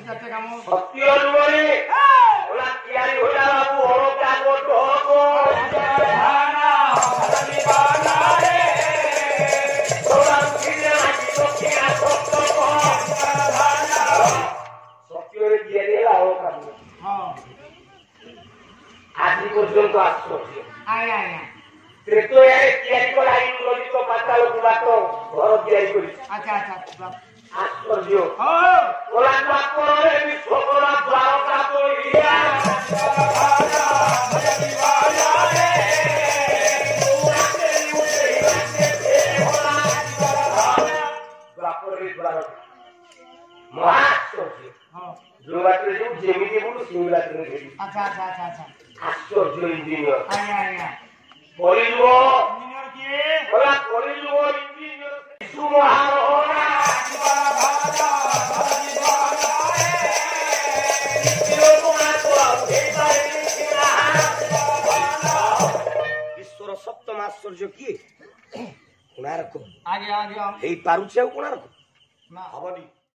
চারটে কাম সত্যি অনুবরে ওলা কিয়ারি হইলা বাবু ওর কাগজ ঢোকো ধানা হলি বানা রে ওলা কিনে আজি তোকে আসতো ধানা সত্যি ওরে দিয়ে দিলা ও কাম হ্যাঁ আজি পর্যন্ত আসছো আয় আয় আয় তো এর কিয়ারি করা আইন লজিত পাতাল কুবাতো ঘর কিয়ারি করি আচ্ছা আচ্ছা আশ্চর্য ও ওলা বাপ করে আমি ছোটরা 12টা পড়িয়া আচ্ছা আচ্ছা আচ্ছা আচ্ছা আশ্চর্য ইঞ্জিনিয়ার আয় আয় আয় করিল ইঞ্জিনিয়ার কি ওলা করিল ইঞ্জিনিয়ার সুমহারোহরা বিশ্বর সপ্তম আশ্চর্য কি কোণার্ক আগে আগে এই পারুছে কোণার্ক না হবনি